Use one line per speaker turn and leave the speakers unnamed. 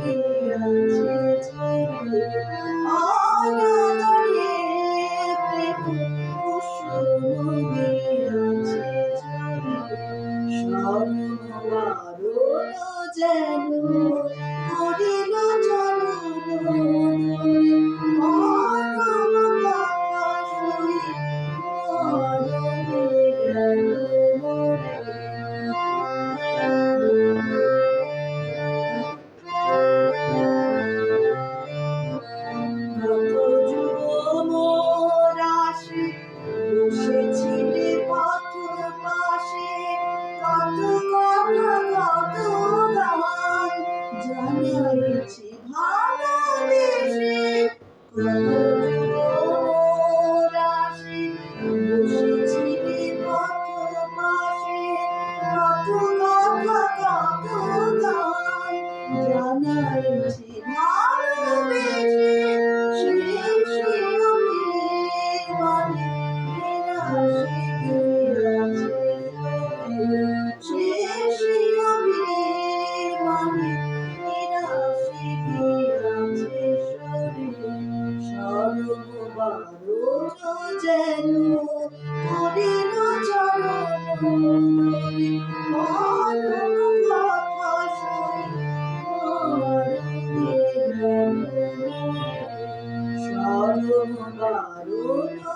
গিয়াছে ছিঁড়ে, অনাদরে প্রেম কুসুম গিয়াছে ঝরে। স্মরণ বারণ যেন করিল চরণ ধরে, মরম কথা শুই মরণে গেল মরে। কত যুগ মোর আসে বসেছিলে পথ পাশে, কত কথা কত গান জানাইছি ভালোবেসে। কত যুগ মোর আসে বসেছিলে পথ পাশে, কত কথা কত গান জানাইছি ভালোবেসে। শেষে অভিমানে নিরাশে গিয়াছে ঝরে, শেষে অভিমানে নিরাশে গিয়াছে ঝরে। স্মরণ বারণ যেন করিল চরণ ধরে, মরণ কথা শুই মরণে গেল মরে। স্মরণ বারণ